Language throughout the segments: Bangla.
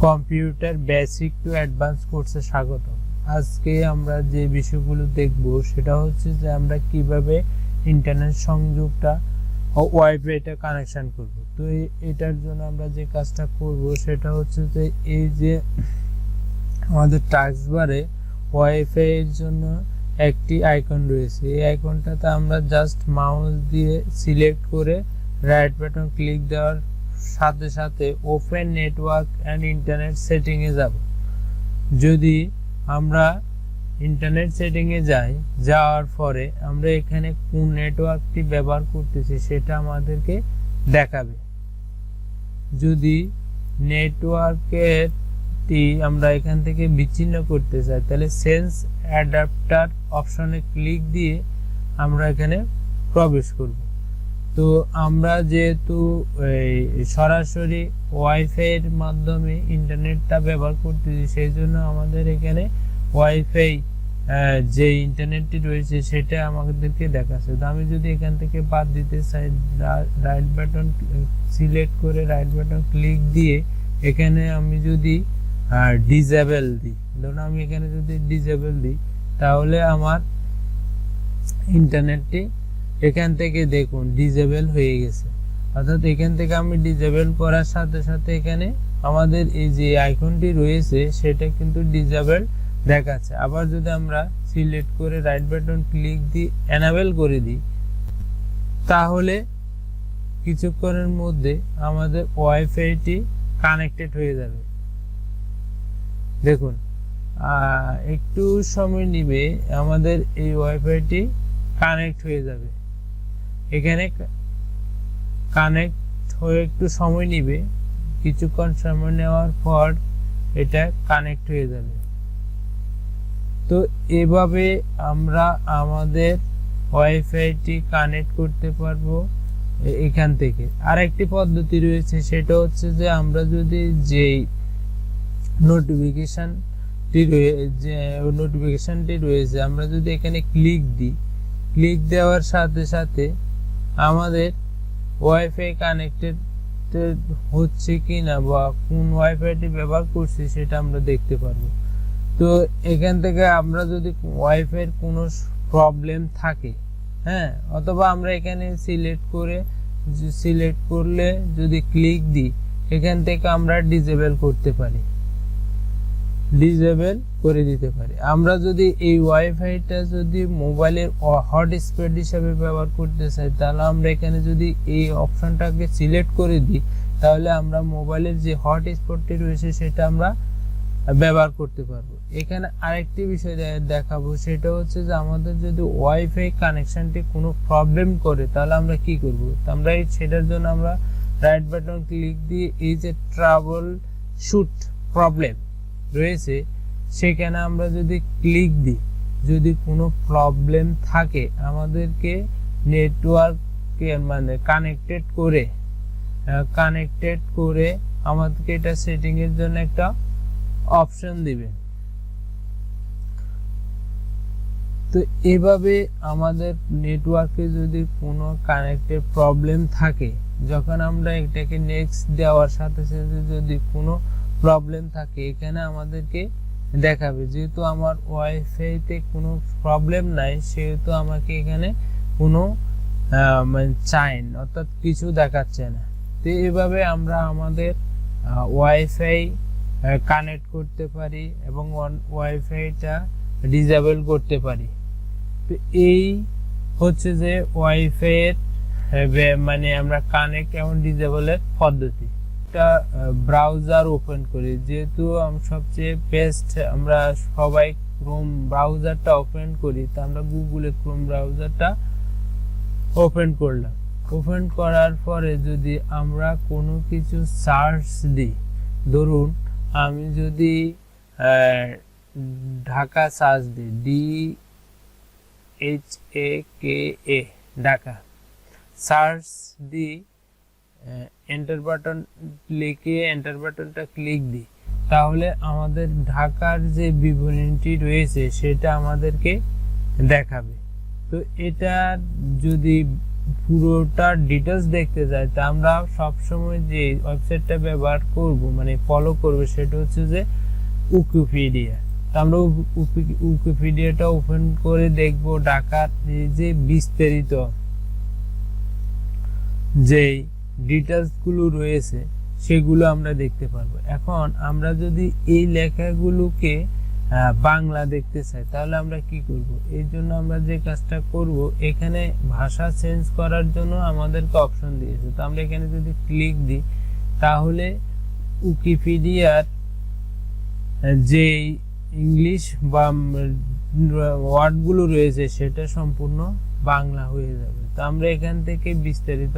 কম্পিউটার বেসিক টু অ্যাডভান্স কোর্সে স্বাগত। আজকে আমরা যে বিষয়গুলো দেখব সেটা হচ্ছে যে আমরা কিভাবে ইন্টারনেট সংযোগটা ও ওয়াইফাইটা কানেকশন করব। তো এটার জন্য আমরা যে কাজটা করব সেটা হচ্ছে যে এই যে আমাদের টাস্ক বারে ওয়াইফাই এর জন্য একটি আইকন রয়েছে, এই আইকনটাতে আমরা জাস্ট মাউস দিয়ে সিলেক্ট করে রাইট বাটন ক্লিক দেওয়ার সাথে সাথে ওপেন নেটওয়ার্ক অ্যান্ড ইন্টারনেট সেটিংয়ে যাব। যদি আমরা ইন্টারনেট সেটিংয়ে যাওয়ার পরে আমরা এখানে কোন নেটওয়ার্কটি ব্যবহার করতেছি সেটা আমাদেরকে দেখাবে। যদি নেটওয়ার্কেরটি আমরা এখান থেকে বিচ্ছিন্ন করতে চাই তাহলে সেন্স অ্যাডাপ্টার অপশনে ক্লিক দিয়ে আমরা এখানে প্রবেশ করব। তো আমরা যেহেতু সরাসরি ওয়াইফাই এর মাধ্যমে ইন্টারনেটটা ব্যবহার করতেছি সেই জন্য আমাদের এখানে ওয়াইফাই যে ইন্টারনেটটি রয়েছে সেটা আমাদেরকে দেখাচ্ছে। তো আমি যদি এখান থেকে বাদ দিতে চাই রাইট বাটন সিলেক্ট করে রাইট বাটন ক্লিক দিয়ে এখানে আমি যদি ডিসেবল দিই, ধরুন আমি এখানে যদি ডিসেবল দিই তাহলে আমার ইন্টারনেটটি এখান থেকে দেখুন ডিসেবল হয়ে গেছে। অর্থাৎ এখান থেকে আমি ডিসেবল করার সাথে সাথে এখানে আমাদের এই যে আইকনটি রয়েছে সেটা কিন্তু ডিসেবল দেখাচ্ছে। আবার যদি আমরা সিলেক্ট করে রাইট বাটন ক্লিক দিয়ে এনেবল করে দিই তাহলে কিছুক্ষণের মধ্যে আমাদের ওয়াইফাইটি কানেক্টেড হয়ে যাবে। দেখুন একটু সময় নিবে আমাদের এই ওয়াইফাইটি কানেক্ট হয়ে যাবে। এখানে কানেক্ট হয়ে একটু সময় নিবে, কিছুক্ষণ সময় নেওয়ার পর এটা কানেক্ট হয়ে যাবে। তো এভাবে আমরা আমাদের ওয়াইফাইটি কানেক্ট করতে পারবো এখান থেকে। আরেকটি পদ্ধতি রয়েছে সেটা হচ্ছে যে আমরা যদি যেই নোটিফিকেশনটি রয়েছে আমরা যদি এখানে ক্লিক দিই, ক্লিক দেওয়ার সাথে সাথে আমাদের ওয়াইফাই কানেক্টেড হচ্ছে কিনা বা কোন ওয়াইফাইটি ব্যবহার করছি সেটা আমরা দেখতে পারবো। তো এখান থেকে আমরা যদি ওয়াইফাই এর কোনো প্রবলেম থাকে, অথবা আমরা এখানে সিলেক্ট করলে যদি ক্লিক দিই এখান থেকে আমরা ডিসেবল করতে পারি, ডিসেবল করে দিতে পারি। আমরা যদি এই ওয়াইফাইটা যদি মোবাইলের হটস্পট হিসেবে ব্যবহার করতে চাই তাহলে আমরা এখানে যদি এই অপশনটাকে সিলেক্ট করে দিই তাহলে আমরা মোবাইলের যে হটস্পটটি রয়েছে সেটা আমরা ব্যবহার করতে পারবো। এখানে আরেকটি বিষয় দেখাবো সেটা হচ্ছে যে আমাদের যদি ওয়াইফাই কানেকশনটি কোনো প্রবলেম করে তাহলে আমরা কি করব। আমরা সেটার জন্য আমরা রাইট বাটন ক্লিক দিয়ে এই যে ট্রাবল শুট প্রবলেম রয়েছে সেখানে আমরা যদি ক্লিক দিই, যদি কোনো প্রবলেম থাকে আমাদেরকে নেটওয়ার্কে মানে কানেক্টেড করে আমাদেরকে এটা সেটিং এর জন্য একটা অপশন দিবে। তো এভাবে আমাদের নেটওয়ার্কে যদি কোনো কানেক্টেড প্রবলেম থাকে, যখন আমরা এটাকে নেক্সট দেওয়ার সাথে সাথে যদি কোনো প্রবলেম থাকে এখানে আমাদেরকে দেখাবে। যেহেতু আমার ওয়াইফাইতে কোনো প্রবলেম নাই সেহেতু আমাকে এখানে কোনো চাইন অর্থাৎ কিছু দেখাচ্ছে না। তো এভাবে আমরা আমাদের ওয়াইফাই কানেক্ট করতে পারি এবং ওয়াইফাইটা ডিসেবল করতে পারি। তো এই হচ্ছে যে ওয়াইফাই এর মানে আমরা কানেক্ট এবং ডিসেবলের পদ্ধতি। একটা ব্রাউজার ওপেন করি, যেহেতু সবচেয়ে বেস্ট আমরা সবাই ক্রোম ব্রাউজারটা ওপেন করি, তো আমরা গুগলে ক্রোম ব্রাউজারটা ওপেন করলাম। ওপেন করার পরে যদি আমরা কোনো কিছু সার্চ দিই, ধরুন আমি যদি ঢাকা সার্চ দিই, DHAKA ঢাকা সার্চ দিই, এন্টার বাটন লিখে এন্টার বাটনটা ক্লিক দিই তাহলে আমাদের ঢাকার যে বিবরণীটি রয়েছে সেটা আমাদেরকে দেখাবে। তো এটা যদি পুরোটা ডিটেলস দেখতে চাই, তা আমরা সবসময় যে ওয়েবসাইটটা ব্যবহার করব মানে ফলো করব সেটা হচ্ছে যে উইকিপিডিয়া। তো আমরা উইকিপিডিয়াটা ওপেন করে দেখব ঢাকার যে বিস্তারিত যে ডিটেলসগুলো রয়েছে সেগুলো আমরা দেখতে পারবো। এখন আমরা যদি এই লেখাগুলোকে বাংলা দেখতে চাই তাহলে আমরা কি করব? এই জন্য আমরা যে কাজটা করব, এখানে ভাষা চেঞ্জ করার জন্য আমাদেরকে অপশন দিয়েছে। তো আমরা এখানে যদি ক্লিক দিই তাহলে উইকিপিডিয়ার যে ইংলিশ বা ওয়ার্ডগুলো রয়েছে সেটা সম্পূর্ণ বাংলা হয়ে যাবে। তো আমরা এখান থেকে বিস্তারিত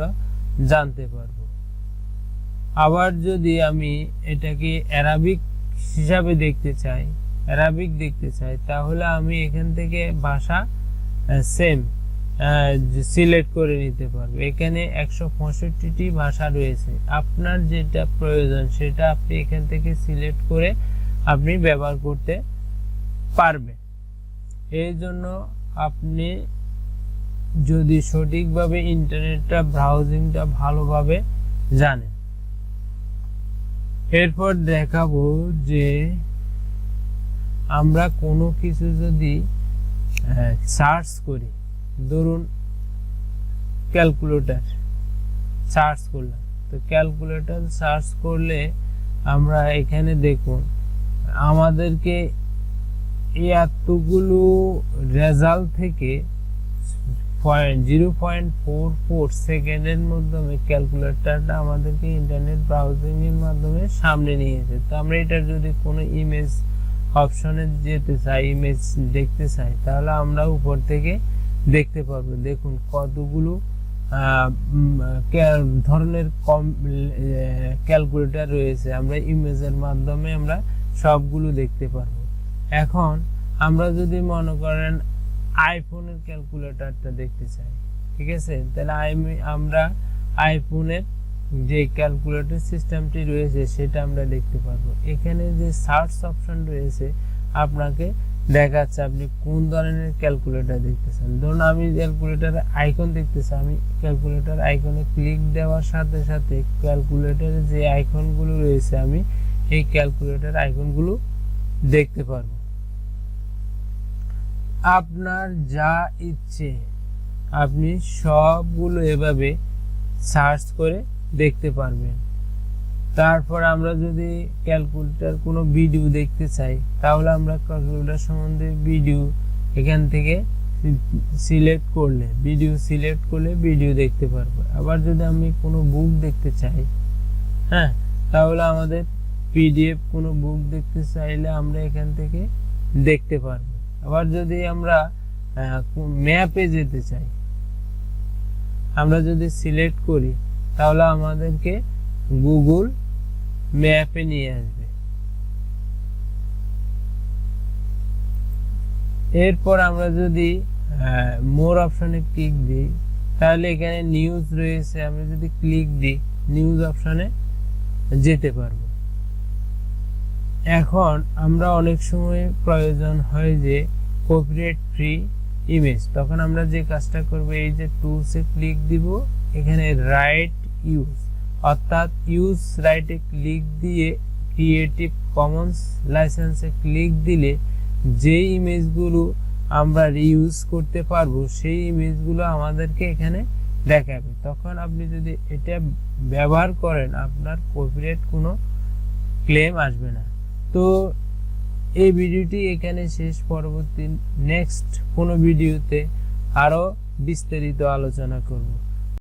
জানতে পারবো। আবার যদি আমি এটাকে অ্যারাবিক হিসাবে দেখতে চাই, তাহলে আমি এখান থেকে ভাষা সেম সিলেক্ট করে নিতে পারবো। এখানে 165টি ভাষা রয়েছে, আপনার যেটা প্রয়োজন সেটা আপনি এখান থেকে সিলেক্ট করে আপনি ব্যবহার করতে পারবেন। এই জন্য আপনি যদি সঠিকভাবে ইন্টারনেটটা ব্রাউজিংটা ভালোভাবে জানেন। এরপর দেখাবো যে আমরা কোনো কিছু যদি সার্চ করি, ধরুন ক্যালকুলেটর সার্চ করলাম, তো ক্যালকুলেটর সার্চ করলে আমরা এখানে দেখুন আমাদেরকে এতগুলো রেজাল্ট থেকে 0.44 সেকেন্ডের মাধ্যমে ক্যালকুলেটরটা আমাদেরকে ইন্টারনেট ব্রাউজিং এর মাধ্যমে সামনে নিয়ে এসে, তো আমরা এটা যদি কোনো ইমেজ অপশনে যেতে চাই, ইমেজ দেখতে চাই, তাহলে আমরা উপর থেকে দেখতে পারবো। দেখুন কতগুলো ধরনের ক্যালকুলেটর রয়েছে, আমরা ইমেজের মাধ্যমে আমরা সবগুলো দেখতে পারবো। এখন আমরা যদি মনে করেন আইফোনের ক্যালকুলেটরটা দেখতে চাই, ঠিক আছে, তাহলে আমরা আইফোনের যে ক্যালকুলেটর সিস্টেমটি রয়েছে সেটা আমরা দেখতে পারবো। এখানে যে সার্চ অপশন রয়েছে আপনাকে দেখাচ্ছে আপনি কোন ধরনের ক্যালকুলেটর দেখতে চান। ধরুন আমি ক্যালকুলেটর আইকন দেখতে চাই, আমি ক্যালকুলেটর আইকনে ক্লিক দেওয়ার সাথে সাথে ক্যালকুলেটরের যে আইকনগুলো রয়েছে আমি এই ক্যালকুলেটর আইকনগুলো দেখতে পারবো। আপনার যা ইচ্ছে আপনি সবগুলো এভাবে সার্চ করে দেখতে পারবেন। তারপর আমরা যদি ক্যালকুলেটর কোনো ভিডিও দেখতে চাই তাহলে আমরা ক্যালকুলেটর সম্বন্ধে ভিডিও এখান থেকে সিলেক্ট করলে ভিডিও দেখতে পারবো। আবার যদি আমি কোনো বুক দেখতে চাই, হ্যাঁ, তাহলে আমাদের পিডিএফ কোনো বুক দেখতে চাইলে আমরা এখান থেকে দেখতে পারবো। আবার যদি আমরা ম্যাপে যেতে চাই, আমরা যদি সিলেক্ট করি তাহলে আমাদেরকে গুগল ম্যাপে নিয়ে আসবে। এরপর আমরা যদি মোর অপশনে ক্লিক দিই তাহলে এখানে নিউজ রয়েছে, আমরা যদি ক্লিক দিই নিউজ অপশনে যেতে পারবো। এখন আমরা অনেক সময় প্রয়োজন হয় যে কপিরাইট ফ্রি ইমেজ, তখন আমরা যে কাজটা করব এই যে টুলসে ক্লিক দিব, এখানে রাইট ইউজ অর্থাৎ ইউজ রাইটে ক্লিক দিয়ে ক্রিয়েটিভ কমন্স লাইসেন্সে ক্লিক দিলে যে ইমেজগুলো আমরা রিউজ করতে পারবো সেই ইমেজগুলো আমাদেরকে এখানে দেখাবে। তখন আপনি যদি এটা ব্যবহার করেন আপনার কপিরাইট কোনো ক্লেম আসবে না। তো এই ভিডিওটি এখানে শেষ, পরবর্তী নেক্সট কোনো ভিডিওতে আরো বিস্তারিত আলোচনা করব।